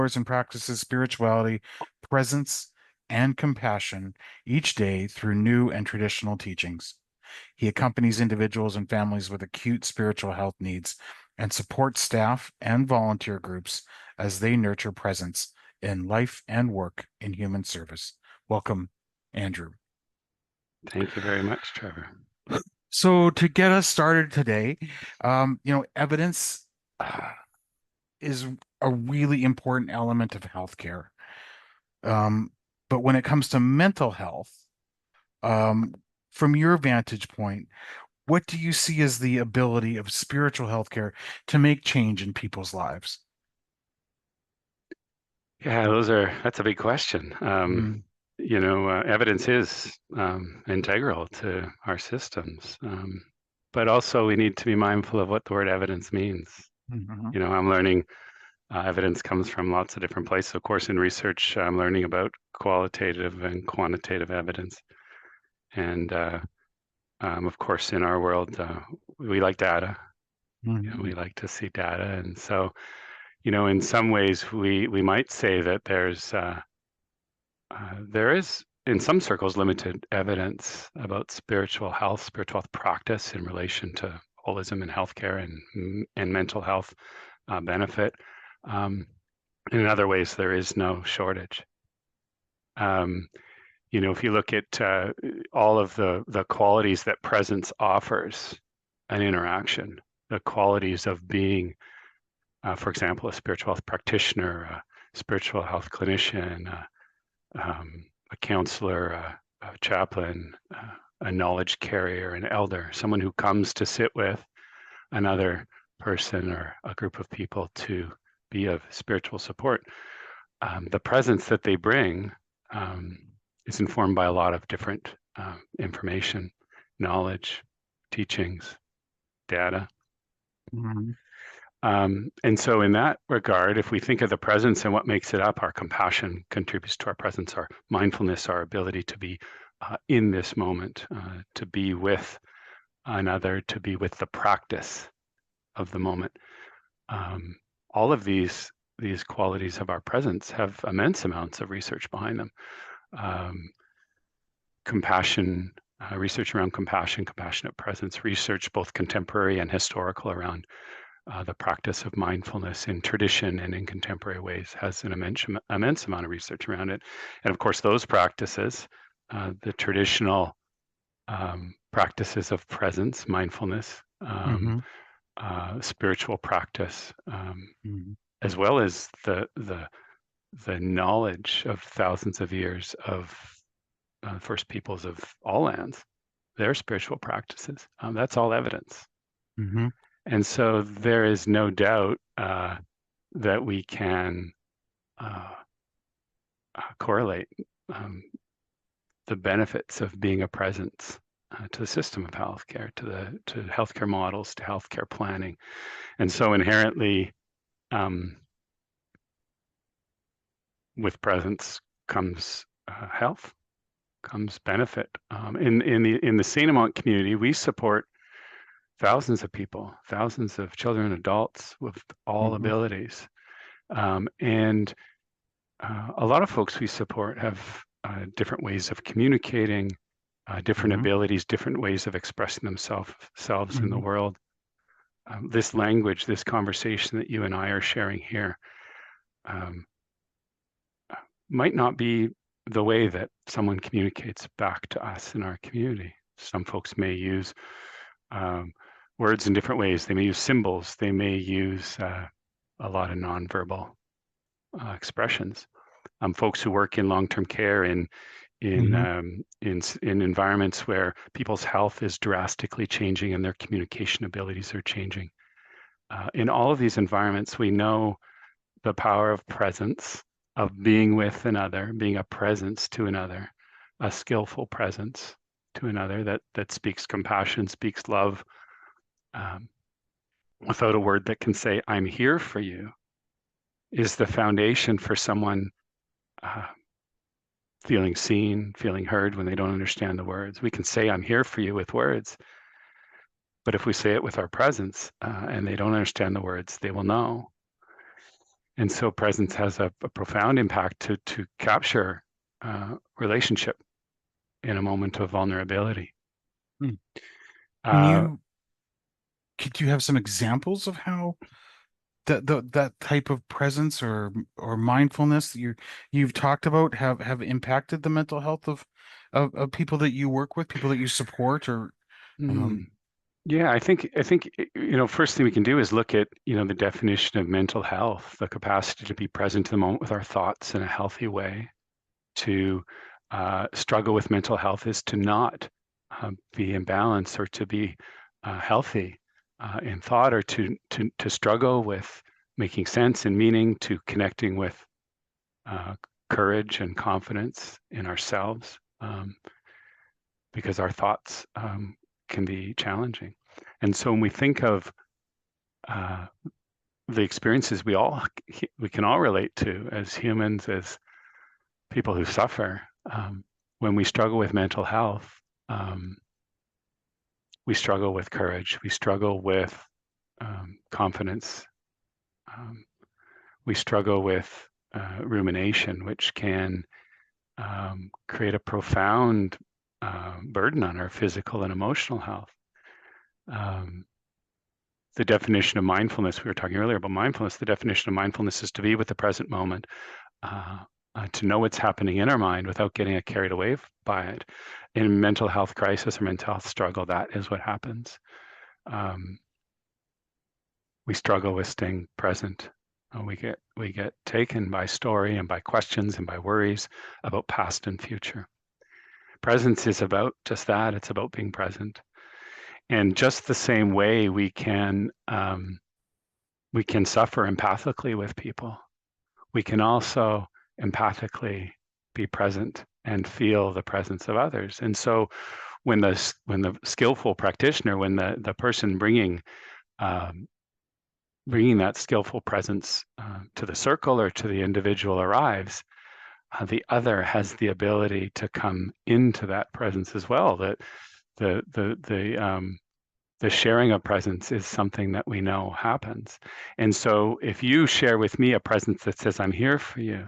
and practices spirituality, presence, and compassion each day through new and traditional teachings. He accompanies individuals and families with acute spiritual health needs and supports staff and volunteer groups as they nurture presence in life and work in human service. Welcome, Andrew. Thank you very much, Trevor. So to get us started today, evidence is a really important element of healthcare. Um, but when it comes to mental health, um, from your vantage point, what do you see as the ability of spiritual healthcare to make change in people's lives? Yeah, that's a big question. Mm, Evidence is integral to our systems, but also we need to be mindful of what the word evidence means. mhm, I'm learning evidence comes from lots of different places. Of course, in research, I'm learning about qualitative and quantitative evidence. And of course, in our world, we like data. We mhm, like to see data. And so, in some ways, we might say that there is, in some circles, limited evidence about spiritual health practice in relation to holism and healthcare and mental health benefit. Um, in other ways, there is no shortage. Um, if you look at all of the qualities that presence offers an interaction, the qualities of being, for example, a spiritual health practitioner, a spiritual health clinician, a counselor, a chaplain, a knowledge carrier, an elder, someone who comes to sit with another person or a group of people to be of spiritual support. The presence that they bring is informed by a lot of different information, knowledge, teachings, data. mhm, And so, in that regard, if we think of the presence and what makes it up, our compassion contributes to our presence, our mindfulness, our ability to be in this moment, to be with another, to be with the practice of the moment. Um, all of these qualities of our presence have immense amounts of research behind them. Um, compassion, research around compassion, compassionate presence, research both contemporary and historical around the practice of mindfulness in tradition and in contemporary ways has an immense amount of research around it. And of course, those practices, the traditional practices of presence, mindfulness, mhm, spiritual practice, mhm, as well as the knowledge of thousands of years of First Peoples of all lands, their spiritual practices. That's all evidence. mhm, And so there is no doubt that we can uh, correlate um, the benefits of being a presence to the system of healthcare, to healthcare models, to healthcare planning. And so inherently, um, with presence comes health, comes benefit. In the Sainamont community, we support thousands of people, thousands of children and adults with all mhm, abilities. And a lot of folks we support have different ways of communicating, different mhm, abilities, different ways of expressing themselves in the mhm, world. This language, this conversation that you and I are sharing here, um, might not be the way that someone communicates back to us in our community. Some folks may use um, words in different ways. They may use symbols. They may use a lot of nonverbal expressions. Folks who work in long-term care mhm, in environments where people's health is drastically changing and their communication abilities are changing. In all of these environments, we know the power of presence, of being with another, being a presence to another, a skillful presence to another that speaks compassion, speaks love, um, without a word that can say, "I'm here for you," is the foundation for someone uh, feeling seen, feeling heard when they don't understand the words. We can say, "I'm here for you" with words, but if we say it with our presence and they don't understand the words, they will know. And so presence has a profound impact to capture relationship in a moment of vulnerability. Hmm. Can Uh, you could you have some examples of how that type of presence or mindfulness that you've talked about have impacted the mental health of people that you work with, people that you support, or mm, um yeah, I think first thing we can do is look at the definition of mental health, the capacity to be present in the moment with our thoughts in a healthy way. To struggle with mental health is to not be in balance or to be healthy in thought, or to struggle with making sense and meaning, to connecting with uh, courage and confidence in ourselves, because our thoughts can be challenging. And so when we think of uh, the experiences we can all relate to as humans, as people who suffer, when we struggle with mental health, um, we struggle with courage, we struggle with confidence, um, we struggle with rumination, which can create a profound burden on our physical and emotional health. Um, the definition of mindfulness, we were talking earlier about mindfulness, the definition of mindfulness is to be with the present moment, uh, to know what's happening in our mind without getting carried away by it. In mental health crisis or mental health struggle, that is what happens. Um, we struggle with staying present. We get taken by story and by questions and by worries about past and future. Presence is about just that. It's about being present. And just the same way we can suffer empathically with people, we can also empathically be present and feel the presence of others. And so when the skillful practitioner, when the person um, bringing that skillful presence to the circle or to the individual arrives, the other has the ability to come into that presence as well. That the sharing of presence is something that we know happens. And so if you share with me a presence that says, I'm here for you,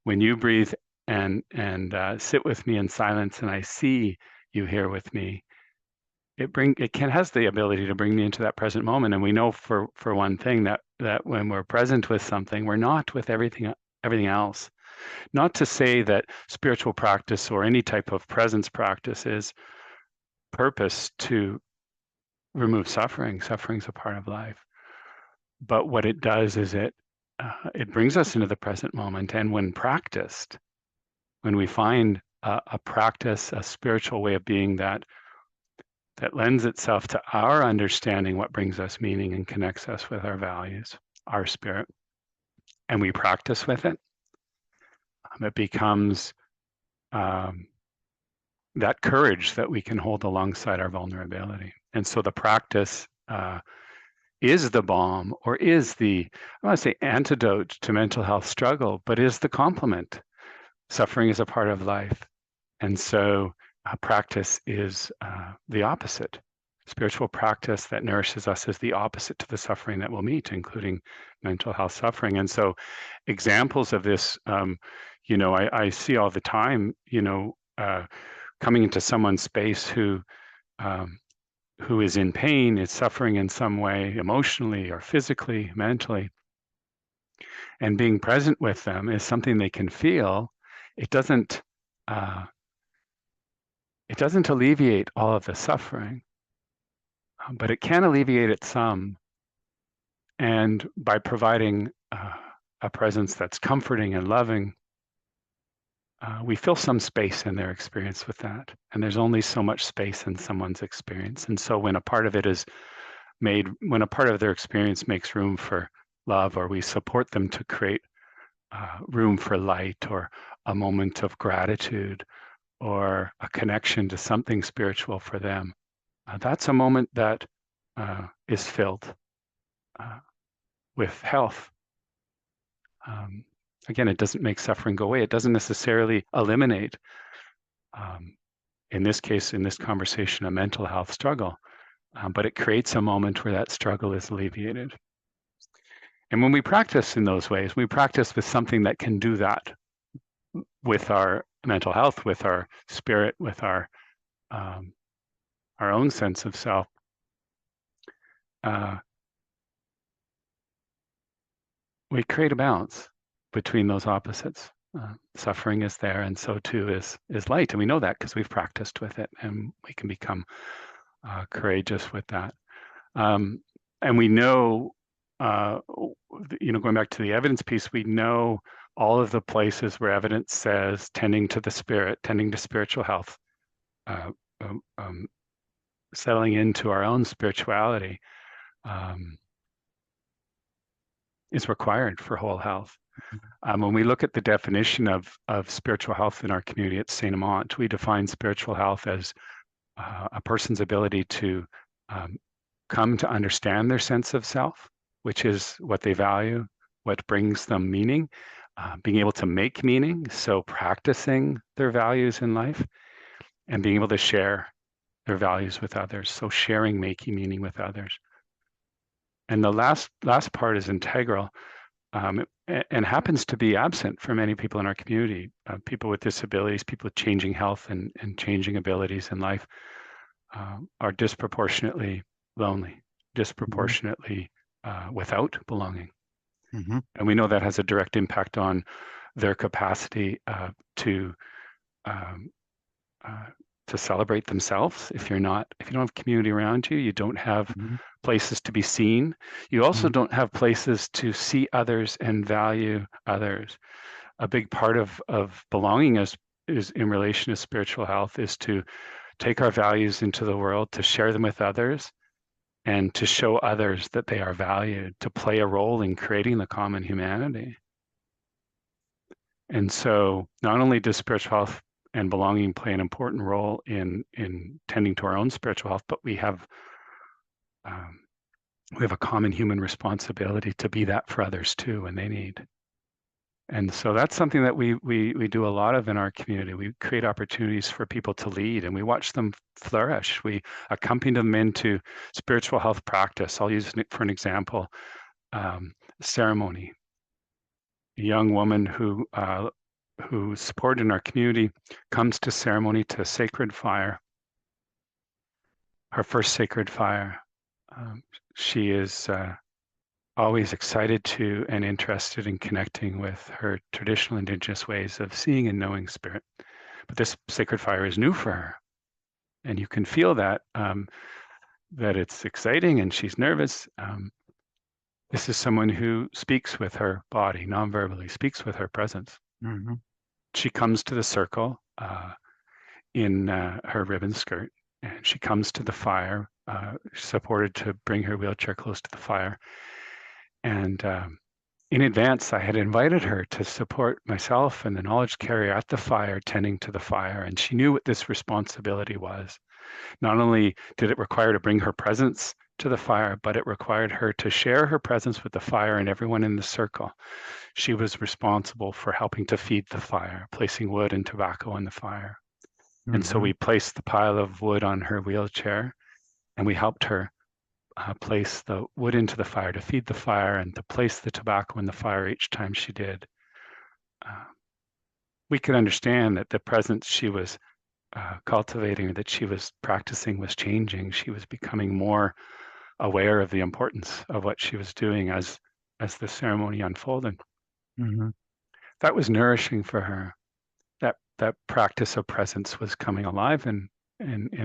when you breathe and sit with me in silence and I see you here with me, it can has the ability to bring me into that present moment. And we know for one thing that when we're present with something, we're not with everything else. Not to say that spiritual practice or any type of presence practice is purpose to remove suffering. Suffering's a part of life. But what it does is it brings us into the present moment. And when practiced, when we find a practice, a spiritual way of being that lends itself to our understanding what brings us meaning and connects us with our values, our spirit, and we practice with it, it becomes um, that courage that we can hold alongside our vulnerability. And so the practice is the balm, or is the, I want to say antidote to mental health struggle, but is the complement. Suffering is a part of life. And so practice is the opposite. Spiritual practice that nourishes us is the opposite to the suffering that we'll meet, including mental health suffering. And so examples of this, I see all the time, coming into someone's space um, who is in pain, is suffering in some way, emotionally or physically, mentally, and being present with them is something they can feel. It doesn't uh, it doesn't alleviate all of the suffering, but it can alleviate it some. And by providing a presence that's comforting and loving, we fill some space in their experience with that. And there's only so much space in someone's experience. And so when a part of it is made, when a part of their experience makes room for love, or we support them to create room for light, or a moment of gratitude, or a connection to something spiritual for them, that's a moment that is filled with health. Um, Again, it doesn't make suffering go away. It doesn't necessarily eliminate, um, in this case, in this conversation, a mental health struggle, but it creates a moment where that struggle is alleviated. And when we practice in those ways, we practice with something that can do that with our mental health, with our spirit, with um, our own sense of self. Uh, we create a balance between those opposites. Suffering is there, and so too is light, and we know that because we've practiced with it, and we can become courageous with that. And we know, going back to the evidence piece, we know all of the places where evidence says tending to the spirit, tending to spiritual health, uh, um, um, settling into our own spirituality um, is required for whole health. When we look at the definition of spiritual health in our community at Saint Amant, we define spiritual health as a person's ability to um, come to understand their sense of self, which is what they value, what brings them meaning, being able to make meaning, so practicing their values in life, and being able to share their values with others, so sharing, making meaning with others. And the last part is integral, and happens to be absent for many people in our community. People with disabilities, people with changing health and changing abilities in life are disproportionately lonely, Mm-hmm. disproportionately without belonging. Mm-hmm. And we know that has a direct impact on their capacity to um, uh, to celebrate themselves. If you don't have community around you, you don't have Mm-hmm. places to be seen. You also Mm-hmm. don't have places to see others and value others. A big part of belonging is in relation to spiritual health is to take our values into the world, to share them with others, and to show others that they are valued, to play a role in creating the common humanity. And so not only does spiritual health and belonging play an important role in tending to our own spiritual health, but um, we have a common human responsibility to be that for others too when they need. And so that's something that we do a lot of in our community. We create opportunities for people to lead and we watch them flourish. We accompany them into spiritual health practice. I'll use it for an example. Ceremony. A young woman who's supported in our community comes to ceremony to sacred fire, her first sacred fire. Um, she is always excited to and interested in connecting with her traditional Indigenous ways of seeing and knowing spirit. But this sacred fire is new for her. And you can feel that it's exciting and she's nervous. This is someone who speaks with her body, non-verbally, speaks with her presence. Mm-hmm. She comes to the circle in her ribbon skirt, and she comes to the fire, supported to bring her wheelchair close to the fire. And in advance, I had invited her to support myself and the knowledge carrier at the fire, tending to the fire. And she knew what this responsibility was. Not only did it require to bring her presence to the fire, but it required her to share her presence with the fire and everyone in the circle. She was responsible for helping to feed the fire, placing wood and tobacco on the fire. And so Mm-hmm. we placed the pile of wood on her wheelchair and we helped her place the wood into the fire to feed the fire and to place the tobacco in the fire each time she did. Uh, we could understand that the presence she was cultivating, that she was practicing, was changing. She was becoming more aware of the importance of what she was doing as the ceremony unfolded. Mm-hmm. That was nourishing for her. That practice of presence was coming alive in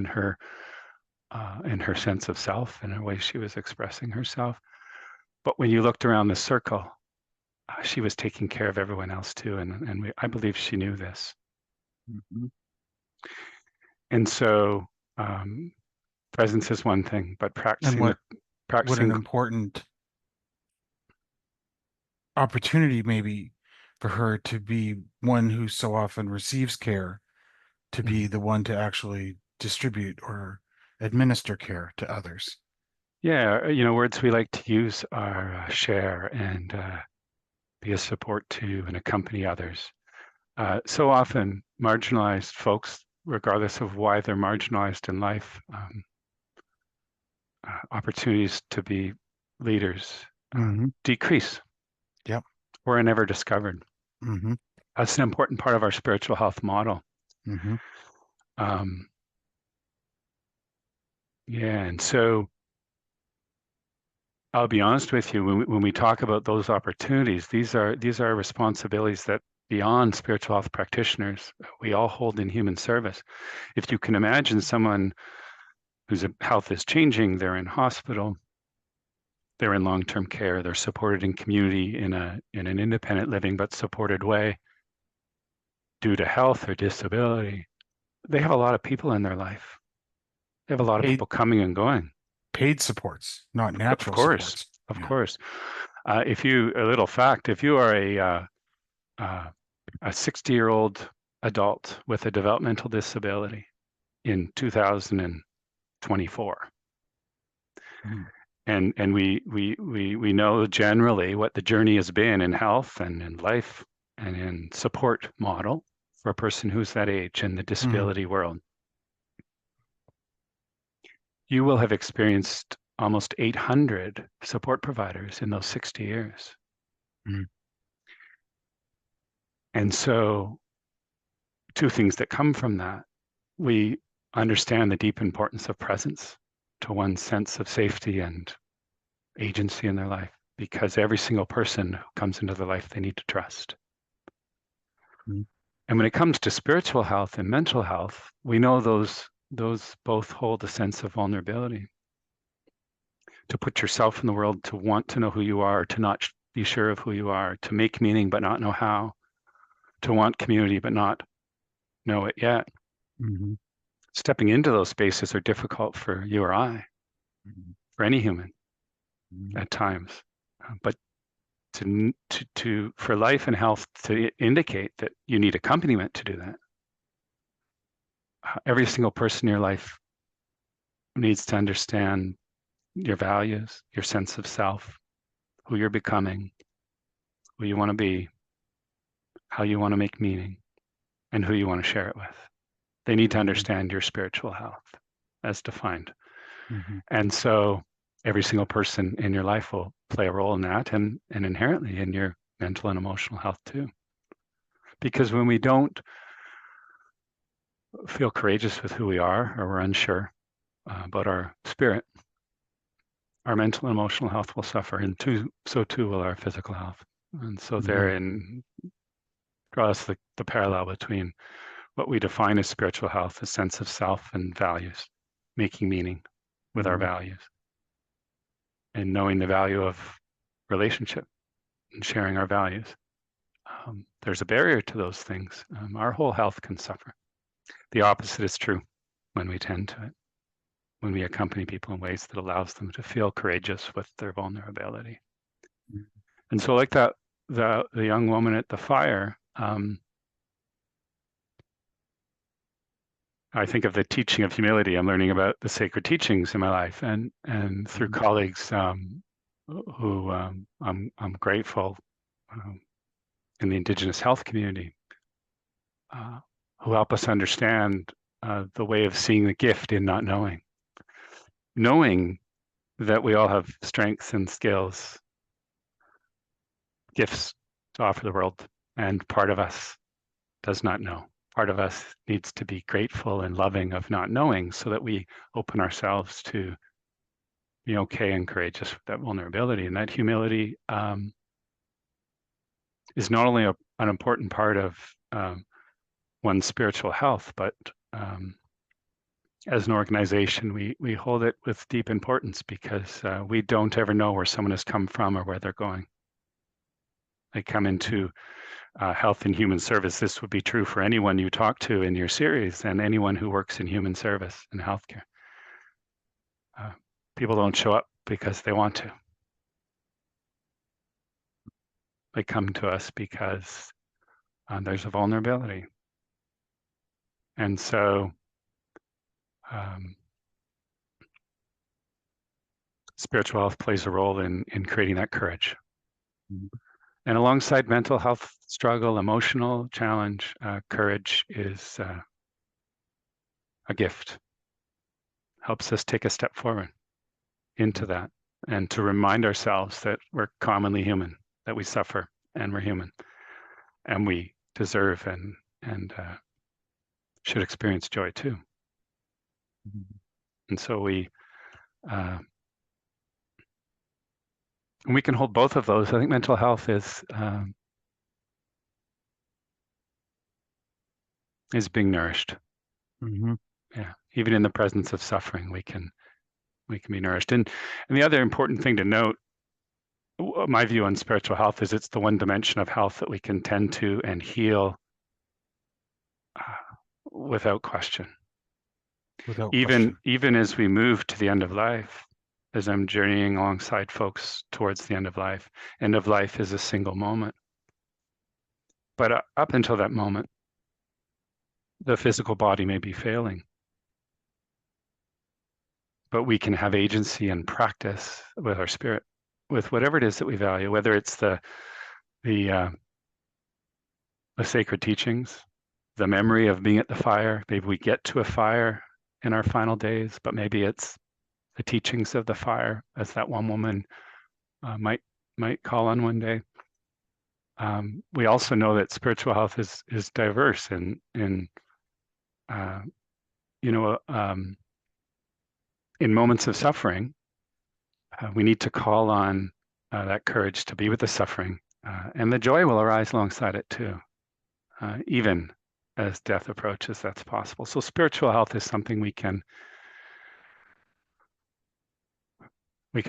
her sense of self and the way she was expressing herself. But when you looked around the circle, she was taking care of everyone else too, and I believe she knew this. Mm-hmm. And so presence is one thing, but And what an practicing important opportunity maybe for her to be one who so often receives care, to be Mhm. the one to actually distribute or administer care to others. Yeah, words we like to use are share and be a support to and accompany others. So often, marginalized folks, regardless of why they're marginalized in life, opportunities to be leaders, Hmm. decrease Yep. or are never discovered. Hmm. That's an important part of our spiritual health model. Hmm. Um, yeah, and so I'll be honest with you, when we talk about those opportunities, these are responsibilities that beyond spiritual health practitioners, we all hold in human service. If you can imagine someone whose health is changing, they're in hospital, they're in long-term care, they're supported in community in an independent living but supported way due to health or disability. They have a lot of people in their life. They have a lot of Paid people coming and going. paid supports, not Of natural course, supports. of Yeah. course. A little fact, if you are uh, a 60-year-old adult with a developmental disability in 2024, Mm. and we know generally what the journey has been in health and in life and in support model for a person who's that age in the Mm. disability world. You will have experienced almost 800 support providers in those 60 years. Mm. And so, two things that come from that: we understand the deep importance of presence to one's sense of safety and agency in their life, because every single person who comes into their life, they need to trust. Mm. And when it comes to spiritual health and mental health, we know those both hold a sense of vulnerability. To put yourself in the world, to want to know who you are, to not be sure of who you are, to make meaning but not know how, to want community but not know it yet. Mhm. Stepping into those spaces are difficult for you or I, Mhm. for any human Mhm. at times. But for life and health to indicate that you need accompaniment to do that, every single person in your life needs to understand your values, your sense of self, who you're becoming, who you want to be, how you want to make meaning, and who you want to share it with. They need to Mhm. understand your spiritual health as defined. Mhm. And so every single person in your life will play a role in that, and inherently in your mental and emotional health too. Because when we don't feel courageous with who we are, or we're unsure about our spirit, our mental and emotional health will suffer, and so too will our physical health. And so Mhm. therein draws the parallel between what we define as spiritual health, a sense of self and values, making meaning with our Mhm. values, and knowing the value of relationship and sharing our values. There's a barrier to those things. Our whole health can suffer. The opposite is true when we tend to it, when we accompany people in ways that allows them to feel courageous with their vulnerability. And so, like that, the young woman at the fire, I think of the teaching of humility. I'm learning about the sacred teachings in my life, and through Mhm. colleagues who I'm grateful in the Indigenous health community, uh, who help us understand the way of seeing the gift in not knowing, knowing that we all have strengths and skills, gifts to offer the world, and part of us does not know. Part of us needs to be grateful and loving of not knowing, so that we open ourselves to be okay and courageous with that vulnerability. And that humility is not only an important part of one's spiritual health, but as an organization, we hold it with deep importance, because we don't ever know where someone has come from or where they're going. They come into health and human service. This would be true for anyone you talk to in your series and anyone who works in human service and healthcare. Uh, People don't show up because they want to. They come to us because there's a vulnerability. And so um, spiritual health plays a role in creating that courage. Mhm. And alongside mental health struggle, emotional challenge, courage is a gift, helps us take a step forward into that. and to remind ourselves that we're commonly human, that we suffer and we're human, and we deserve and should experience joy too. And so uh, we can hold both of those. I think mental health is being nourished. Hmm. Yeah, even in the presence of suffering, we can be nourished. And the other important thing to note, my view on spiritual health is it's the one dimension of health that we can tend to and heal without question. Without Even question. even as we move to the end of life, as I'm journeying alongside folks towards the end of life is a single moment. But up until that moment, the physical body may be failing, but we can have agency and practice with our spirit, with whatever it is that we value, whether it's the the sacred teachings, the memory of being at the fire. Maybe we get to a fire in our final days, but maybe it's the teachings of the fire, as that one woman might call on one day. We also know that spiritual health is diverse, in uh, you know in moments of suffering, we need to call on that courage to be with the suffering, and the joy will arise alongside it too, even as death approaches. That's possible. So spiritual health is something we can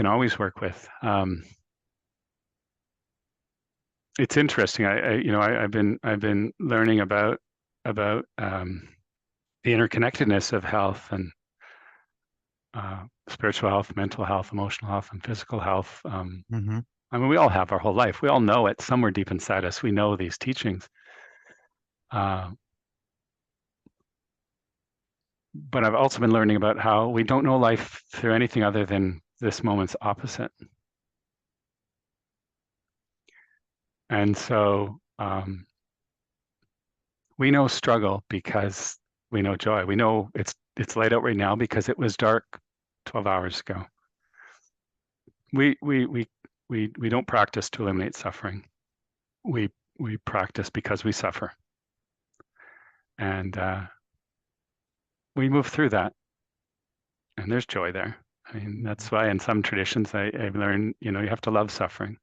always work with. It's interesting. I've been learning about the interconnectedness of health and spiritual health, mental health, emotional health, and physical health. Hmm. I mean, we all have our whole life. We all know it somewhere deep inside us. We know these teachings. Uh, but I've also been learning about how we don't know life through anything other than this moment's opposite. And so we know struggle because we know joy. We know it's light out right now because it was dark 12 hours ago. We don't practice to eliminate suffering. We we practice because we suffer, and we move through that, and there's joy there. I mean, that's why in some traditions I've learned, you have to love suffering.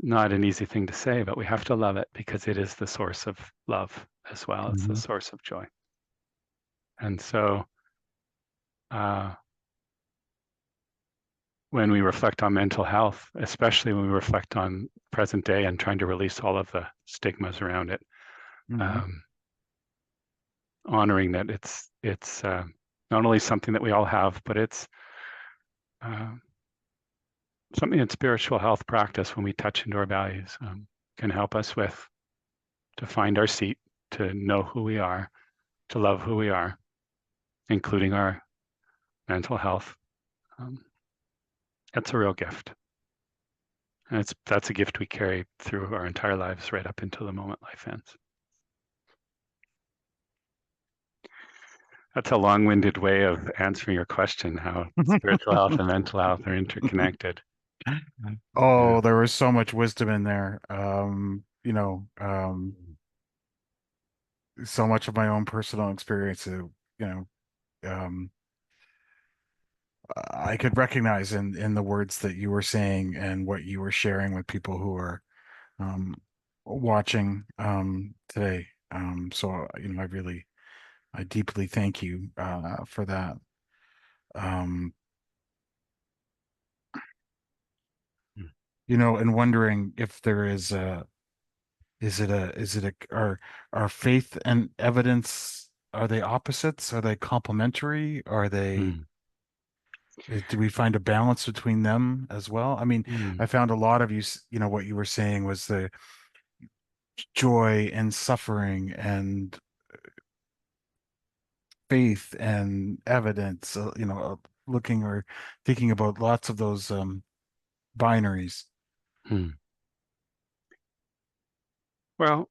Not an easy thing to say, but we have to love it because it is the source of love as well. It's the Hmm. source of joy. And so uh, when we reflect on mental health, especially when we reflect on present day and trying to release all of the stigmas around it, Hmm. um, honoring that it's not only something that we all have, but it's uh, something that spiritual health practice, when we touch into our values, can help us with, to find our seat, to know who we are, to love who we are, including our mental health. Um, that's a real gift. And that's a gift we carry through our entire lives, right up until the moment life ends. That's a long-winded way of answering your question, how spiritual health and mental health are interconnected. Yeah. Oh, there was so much wisdom in there. So much of my own personal experience, know, um, I could recognize in the words that you were saying and what you were sharing with people who are um, watching today. So I deeply thank you for that. Um, Mm. and wondering if there is are faith and evidence, are they opposites? Are they complementary? Mm. Do we find a balance between them as well? I mean, Mm. I found a lot of what you were saying was the joy and suffering and faith and evidence, looking or thinking about lots of those binaries. Mm. Well,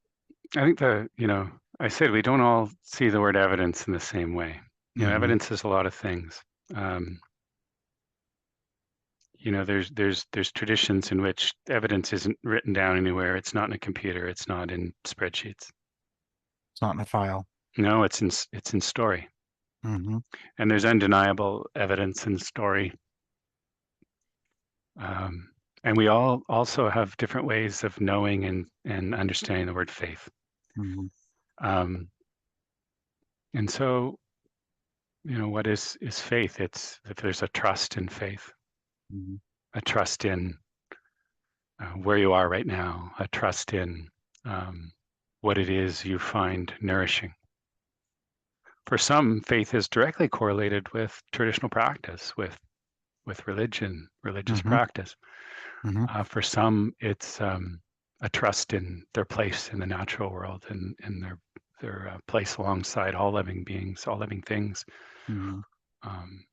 I think I said we don't all see the word evidence in the same way. Hmm. Evidence is a lot of things. Um, there's traditions in which evidence isn't written down anywhere. It's not in a computer. It's not in spreadsheets. It's not in a file. No, it's in story. Hmm. And there's undeniable evidence in story. Um, and we all also have different ways of knowing and understanding the word faith. Hmm. Um, and so, what is faith? It's that there's a trust in faith, Hmm. a trust in where you are right now, a trust in what it is you find nourishing. For some, faith is directly correlated with traditional practice, with religion, religious Hmm. practice. Hmm. For some, it's a trust in their place in the natural world and their place alongside all living beings, all living things. Hmm. Um,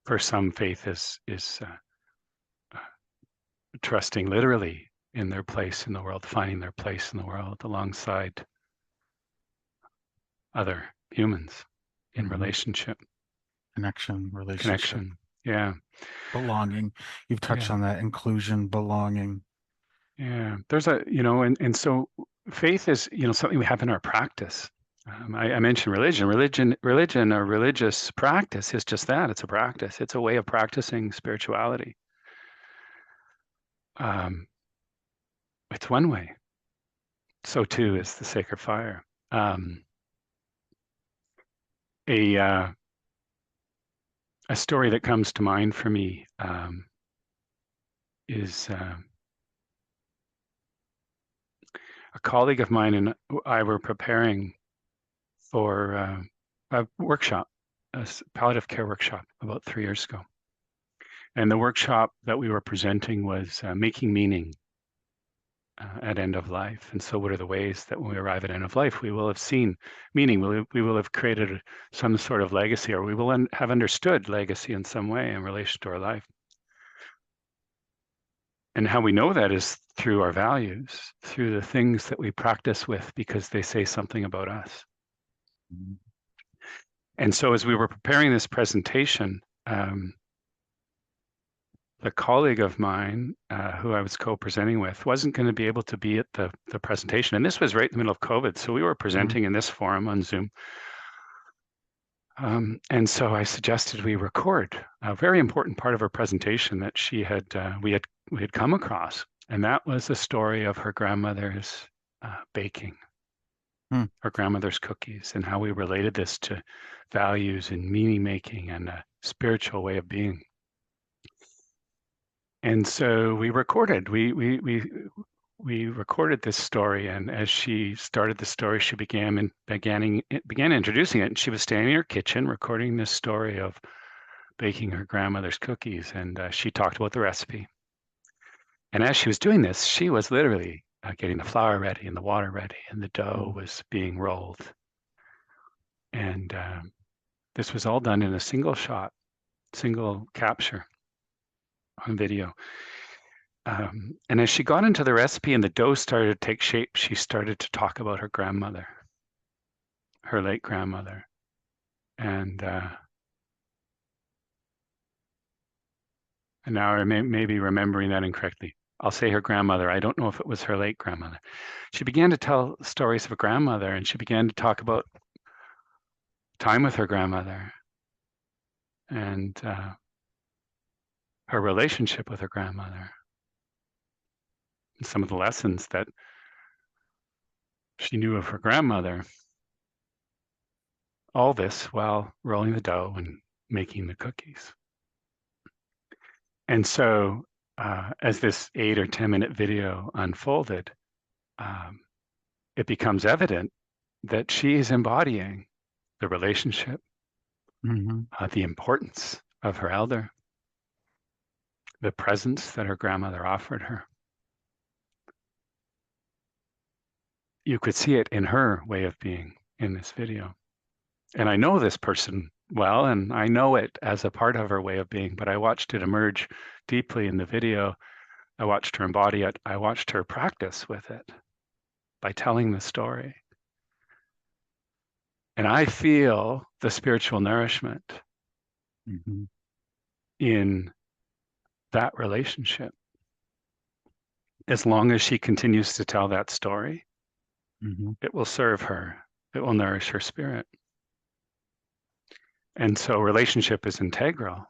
for some, faith is trusting literally in their place in the world, finding their place in the world alongside other humans in Hmm. relationship, Connection, relationship, connection. Yeah, belonging. You've touched yeah, on that. Inclusion, belonging. yeah. There's and so faith is, something we have in our practice. I mentioned religion. Religion, or religious practice is just that. It's a practice. It's a way of practicing spirituality. Um, it's one way. So too is the sacred fire. Um, a a story that comes to mind for me is a colleague of mine and I were preparing for a workshop, palliative care workshop, about 3 years ago. And the workshop that we were presenting was making meaning at end of life. And so, what are the ways that when we arrive at end of life, we will have seen meaning? We will have created some sort of legacy, or we will have understood legacy in some way in relation to our life. And how we know that is through our values, through the things that we practice with because they say something about us. Mhm. And so, as we were preparing this presentation, the colleague of mine who I was co-presenting with wasn't going to be able to be at the presentation. And this was right in the middle of COVID. So we were Mhm. presenting in this forum on Zoom. And so I suggested we record a very important part of her presentation that we had come across. And that was the story of her grandmother's baking, Hmm. her grandmother's cookies, and how we related this to values and meaning making and a spiritual way of being. And so we recorded. We recorded this story, and as she started the story, she began introducing it. And she was standing in her kitchen recording this story of baking her grandmother's cookies, and she talked about the recipe. And as she was doing this, she was literally getting the flour ready and the water ready, and the dough Mhm. was being rolled. And this was all done in a single shot, single capture on video. And as she got into the recipe and the dough started to take shape, she started to talk about her grandmother, her late grandmother. And now I may be remembering that incorrectly. I'll say her grandmother. I don't know if it was her late grandmother. She began to tell stories of a grandmother, and she began to talk about time with her grandmother and her relationship with her grandmother, and some of the lessons that she knew of her grandmother. All this while rolling the dough and making the cookies. And so, as this 8 or 10 minute video unfolded, um, it becomes evident that she is embodying the relationship, Mhm. the importance of her elder, the presence that her grandmother offered her. You could see it in her way of being in this video. And I know this person well, and I know it as a part of her way of being, but I watched it emerge deeply in the video. I watched her embody it. I watched her practice with it by telling the story. And I feel the spiritual nourishment Mhm. in that relationship. As long as she continues to tell that story, Mm-hmm. it will serve her, it will nourish her spirit. And so relationship is integral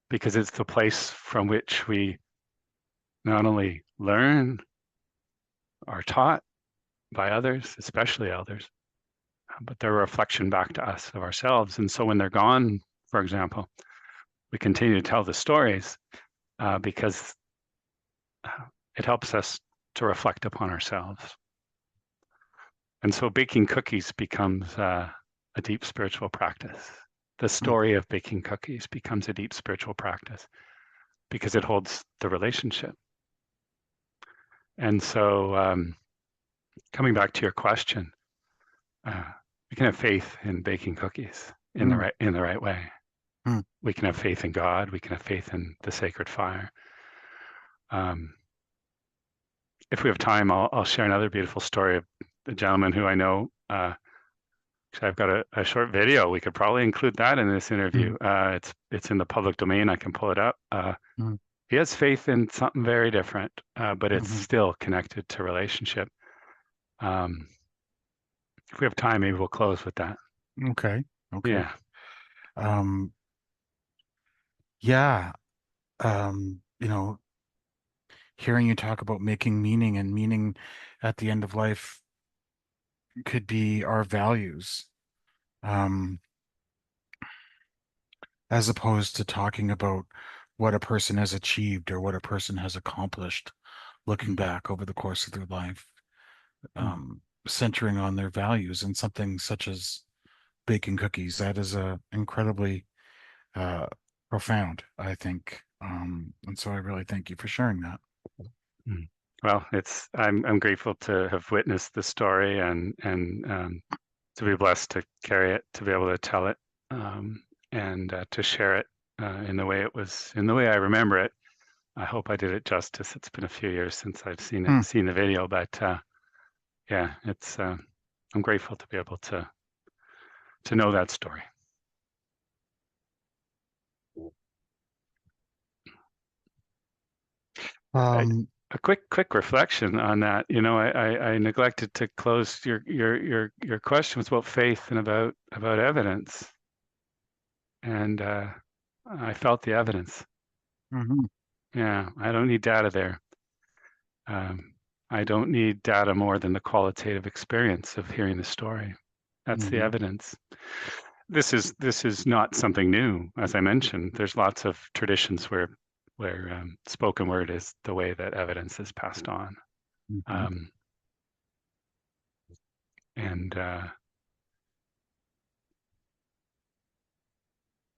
because it's the place from which we not only learn, are taught by others, especially elders, but they're a reflection back to us of ourselves. And so when they're gone, for example, we continue to tell the stories because it helps us to reflect upon ourselves. And so baking cookies becomes a deep spiritual practice. The story of baking cookies becomes a deep spiritual practice because it holds the relationship. And so, coming back to your question, we can have faith in baking cookies in Mm-hmm. the right way. Mm-hmm. We can have faith in God. We can have faith in the sacred fire. Um, if we have time, I'll share another beautiful story of a gentleman who I know. I've got a short video. We could probably include that in this interview. It's in the public domain. I can pull it up. Mm-hmm. He has faith in something very different, but it's Mm-hmm. still connected to relationship. Um, if we have time, maybe we'll close with that. Okay. Okay. Yeah. Um, yeah. Hearing you talk about making meaning, and meaning at the end of life could be our values, um, as opposed to talking about what a person has achieved or what a person has accomplished looking Mm, back over the course of their life, mm, centering on their values and something such as baking cookies. That is incredibly uh, profound, I think. And so I really thank you for sharing that. mm. Well, I'm grateful to have witnessed the story and to be blessed to carry it, to be able to tell it, and to share it in the way in the way I remember it. I hope I did it justice. It's been a few years since I've Hmm. seen the video, but yeah, I'm grateful to be able to know that story. I, Um, a quick reflection on that. You know, I neglected to close your question was about faith and about evidence, and I felt the evidence. mhm, Yeah, I don't need data there. Um, I don't need data more than the qualitative experience of hearing the story. That's the mhm, evidence. This is not something new, as I mentioned. There's lots of traditions where spoken word is the way that evidence is passed on, mhm, um, and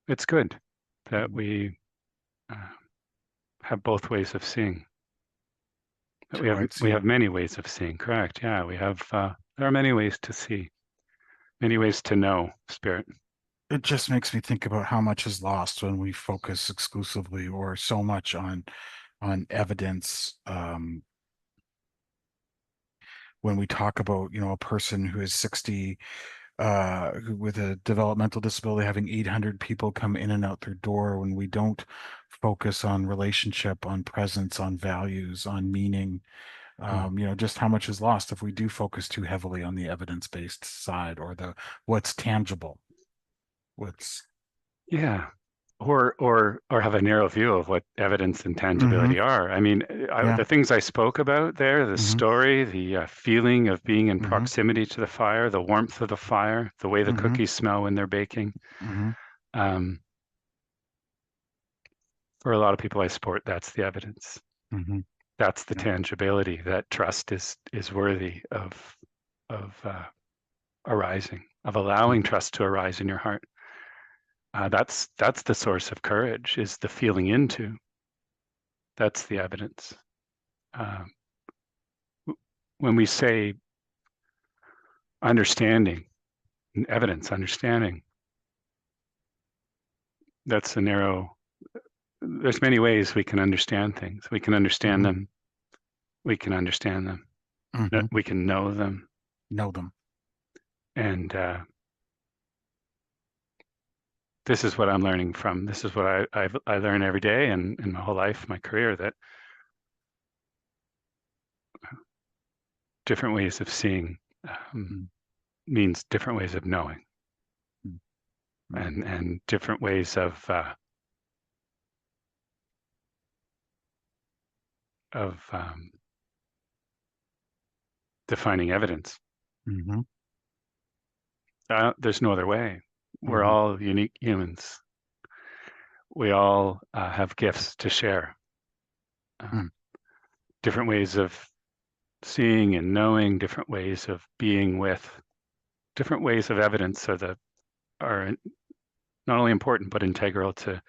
it's good that mhm. we uh, have both ways of seeing. That To right we have seeing. many ways of seeing. Correct? Yeah, we have. There are many ways to see, many ways to know spirit. It just makes me think about how much is lost when we focus exclusively or so much on evidence. When we talk about, a person who is 60, with a developmental disability, having 800 people come in and out their door, when we don't focus on relationship, on presence, on values, on meaning, Mm. just how much is lost if we do focus too heavily on the evidence-based side, or the what's tangible, what's. Yeah, or have a narrow view of what evidence and Hmm. tangibility are. I mean, Yeah. the things I spoke about there, the Hmm. story, the feeling of being in Hmm. proximity to the fire, the warmth of the fire, the way the Hmm. cookies smell when they're baking. Hmm. Um, for a lot of people I support, that's the evidence. Hmm. That's the Yeah. tangibility. That trust is worthy of arising, of allowing trust to arise in your heart. That's the source of courage, is the feeling into. That's the evidence. Uh, when we say understanding, evidence, understanding, that's a narrow. There's many ways we can understand things. We can understand Hmm. them. We can understand them. Hmm. We can know them, Know them. and this is what I'm learning from. This is what I learn every day and in my whole life, my career, that different ways of seeing Mm, means different ways of knowing, mm, mm, and different ways of defining evidence. mhm, There's no other way. We're mhm, all unique humans. We all have gifts to share. mm, Um, Different ways of seeing and knowing, different ways of being with, different ways of evidence are not only important but integral to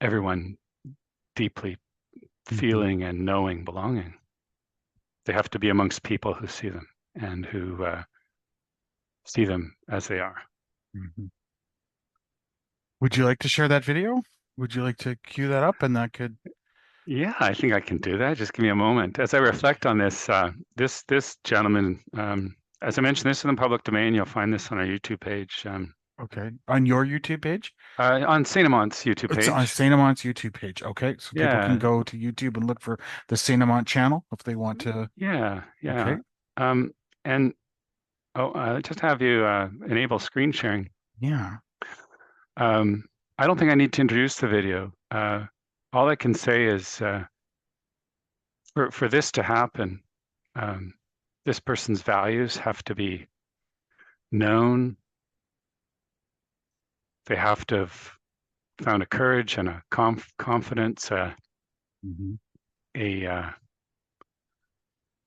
everyone deeply mhm, feeling and knowing belonging. They have to be amongst people who see them and who see them as they are. mhm. Would you like to share that video? Would you like to cue that up and that could, Yeah, I think I can do that. Just give me a moment as I reflect on this. This gentleman, as I mentioned, this is in the public domain. You'll find this on our YouTube page, okay, on your YouTube page? on Saint Amant's YouTube It's on page. Saint Amant's YouTube page. Okay, so people can Yeah, go to YouTube and look for the Saint Amant channel if they want to. yeah. Okay, Um, and just have you enable screen sharing. yeah. Um, I don't think I need to introduce the video. All I can say is for this to happen, um, this person's values have to be known. They have to have found a courage and a confidence, Hmm. a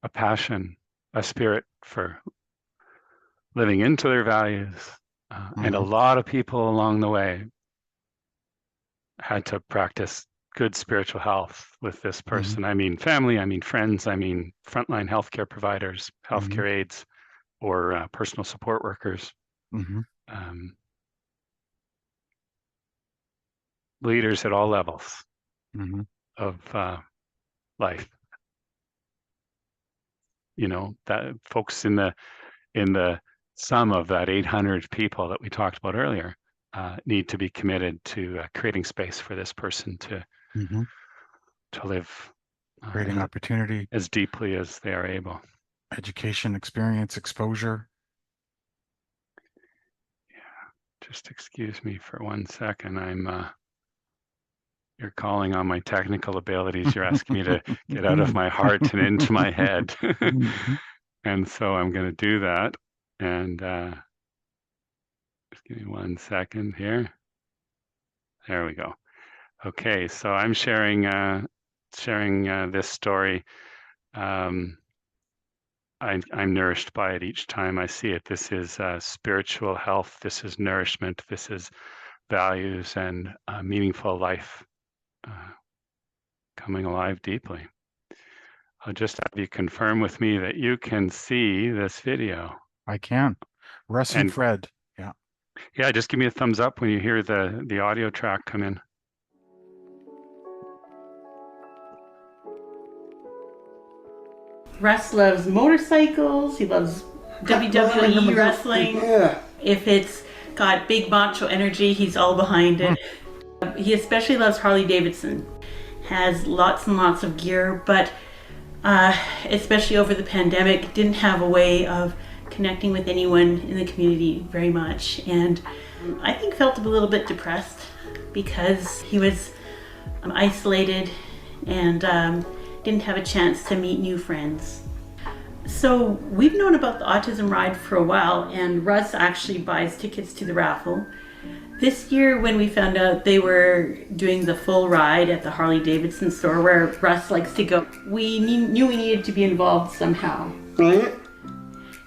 a passion, a spirit for living into their values. And a Hmm. lot of people along the way had to practice good spiritual health with this Hmm. person. I mean, family, I mean, friends, I mean, frontline healthcare providers, Hmm. healthcare aides, or personal support workers, Hmm. um, leaders at all levels Hmm. of life. You know, that folks in the sum of that 800 people that we talked about earlier need to be committed to creating space for this person Hmm. to live Creating opportunity, as deeply as they are able. education, experience, exposure. Just excuse me for 1 second. You're calling on my technical abilities. You're asking me to get out of my heart and into my head. Mhm. And so I'm going to do that. And just give me 1 second here. There we go. Okay, so I'm sharing this story. Um, I'm nourished by it each time I see it. This is spiritual health. This is nourishment. This is values and meaningful life uh, coming alive deeply. I'll just have you confirm with me that you can see this video. I can. Russ and And Fred. Yeah. yeah, just give me a thumbs up when you hear the audio track come in. Russ loves motorcycles. He loves WWE wrestling. Yeah. If it's got big macho energy, he's all behind it. He especially loves Harley Davidson. Has lots and lots of gear, but especially over the pandemic, didn't have a way of connecting with anyone in the community very much. And I think felt a little bit depressed because he was isolated and didn't have a chance to meet new friends. So we've known about the autism ride for a while, and Russ actually buys tickets to the raffle. This year, when we found out they were doing the full ride at the Harley Davidson store where Russ likes to go, we knew we needed to be involved somehow. Right?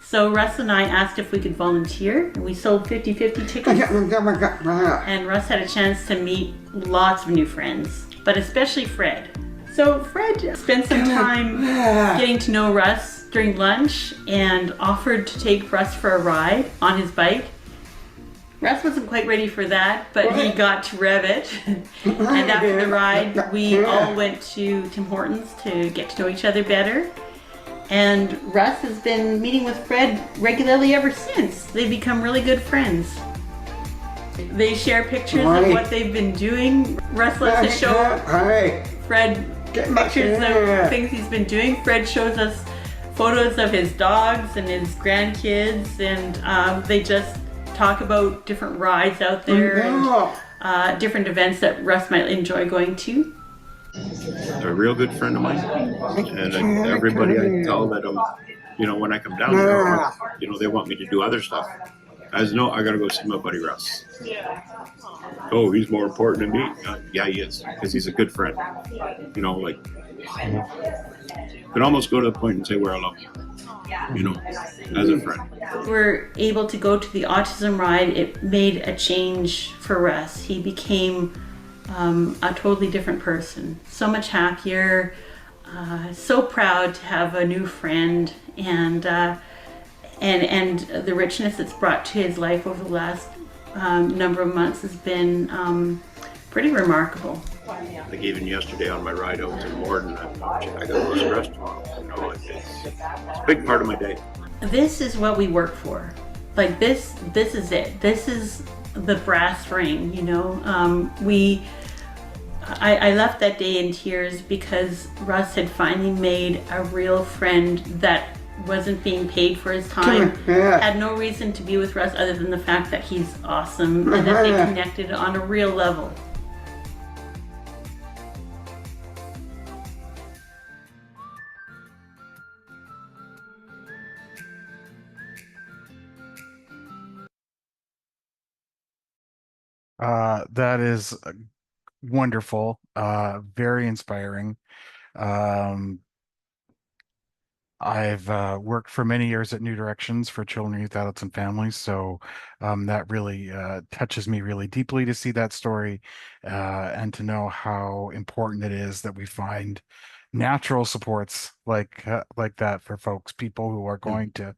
So Russ and I asked if we could volunteer, and we sold 50-50 tickets. And Russ had a chance to meet lots of new friends, but especially Fred. So Fred spent some time getting to know Russ during lunch and offered to take Russ for a ride on his bike. Russ wasn't quite ready for that, but he got to rev it. And after the ride, we all went to Tim Hortons to get to know each other better. And Russ has been meeting with Fred regularly ever since. They've become really good friends. They share pictures of what they've been doing. Russ loves to show Fred pictures of things he's been doing. Fred shows us photos of his dogs and his grandkids, and they just talk about different rides out there and different events that Russ might enjoy going to. A real good friend of mine, and everybody I tell that I'm, when I come down there, they want me to do other stuff. As no, I gotta go see my buddy Russ. Oh, he's more important than me. Yeah, he is, because he's a good friend. Like, could almost go to the point and say where I love you. As a friend. We're able to go to the autism ride. It made a change for Russ. He became a totally different person. So much happier. So proud to have a new friend, and the richness it's brought to his life over the last number of months has been pretty remarkable. Like even yesterday on my ride out to Morden, I got to go to the restaurant. It's a big part of my day. This is what we work for. Like this is it. This is the brass ring. I left that day in tears because Russ had finally made a real friend that wasn't being paid for his time, had no reason to be with Russ other than the fact that he's awesome and that they connected on a real level. That is wonderful, very inspiring. Um, I've worked for many years at New Directions for children, youth, adults, and families, so that really touches me really deeply to see that story and to know how important it is that we find natural supports like that for folks, people who are going to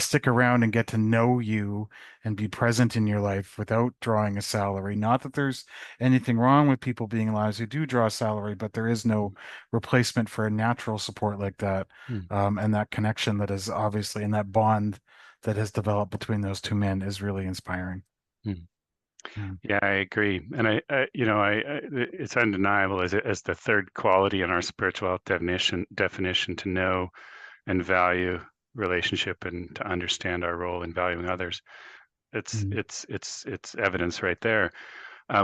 stick around and get to know you and be present in your life without drawing a salary. Not that there's anything wrong with people being lives who do draw a salary, but there is no replacement for a natural support like that. And that connection that is obviously, and that bond that has developed between those two men is really inspiring. Yeah, I agree, and it's undeniable as the third quality in our spiritual health definition to know and value relationship and to understand our role in valuing others. It's evidence right there.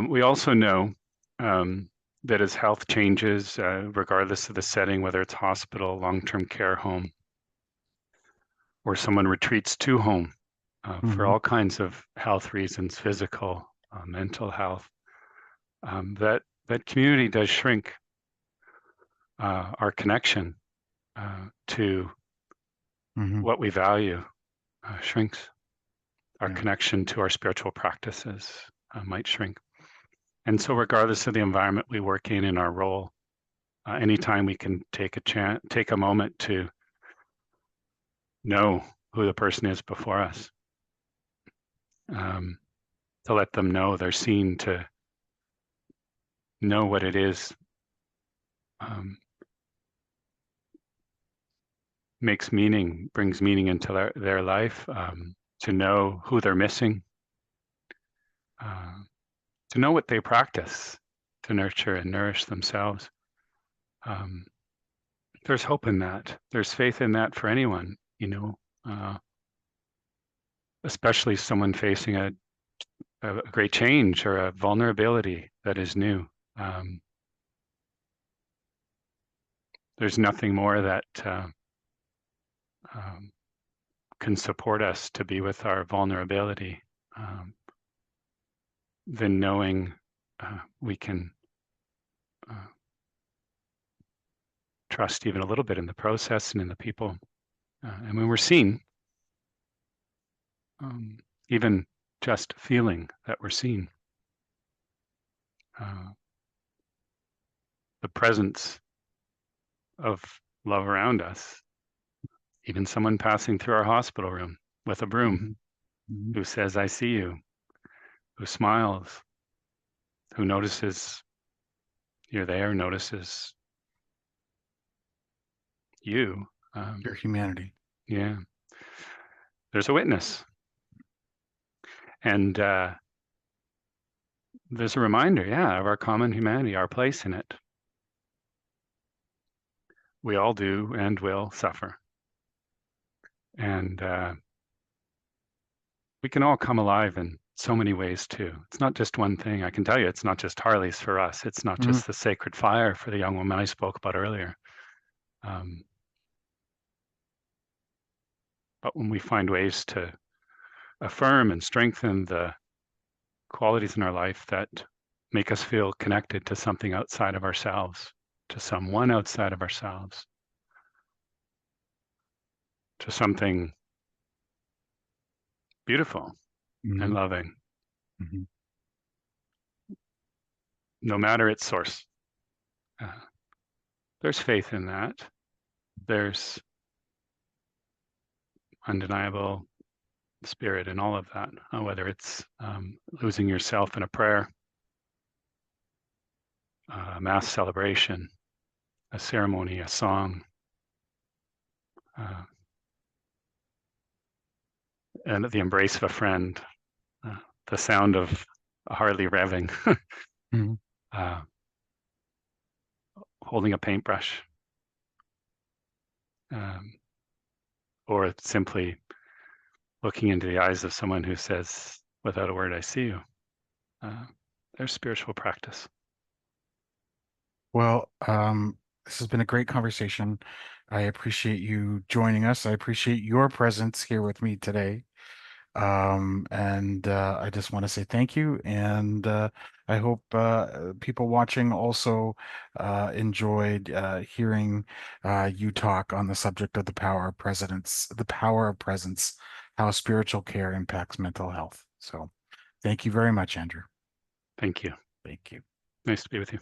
We also know that as health changes, regardless of the setting, whether it's hospital, long-term care home, or someone retreats to home for all kinds of health reasons, physical, mental health, that community does shrink. Our connection to what we value shrinks. Our connection to our spiritual practices might shrink. And so regardless of the environment we work in our role, anytime we can take a moment to know who the person is before us, to let them know they're seen, to know what it is, brings meaning into their life, to know who they're missing, to know what they practice to nurture and nourish themselves. There's hope in that. There's faith in that for anyone, especially someone facing a great change or a vulnerability that is new. There's nothing more that can support us to be with our vulnerability than knowing we can trust even a little bit in the process and in the people. And when we're seen, even just feeling that we're seen, the presence of love around us, even someone passing through our hospital room with a broom who says, I see you, who smiles, who notices you're there, notices you, Your humanity. Yeah. There's a witness. And there's a reminder, of our common humanity, our place in it. We all do and will suffer. And we can all come alive in so many ways too. It's not just one thing. I can tell you, it's not just Harley's for us. It's not just the sacred fire for the young woman I spoke about earlier. But when we find ways to affirm and strengthen the qualities in our life that make us feel connected to something outside of ourselves, to someone outside of ourselves, to something beautiful and loving, no matter its source. There's faith in that. There's undeniable spirit in all of that, whether it's losing yourself in a prayer, a mass celebration, a ceremony, a song, and the embrace of a friend, the sound of a Harley revving, holding a paintbrush, or simply looking into the eyes of someone who says, without a word, I see you. There's spiritual practice. Well, this has been a great conversation. I appreciate you joining us. I appreciate your presence here with me today. And I just want to say thank you. And I hope people watching also enjoyed hearing you talk on the subject of the power of presence, how spiritual care impacts mental health. So thank you very much, Andrew. Thank you. Thank you. Nice to be with you.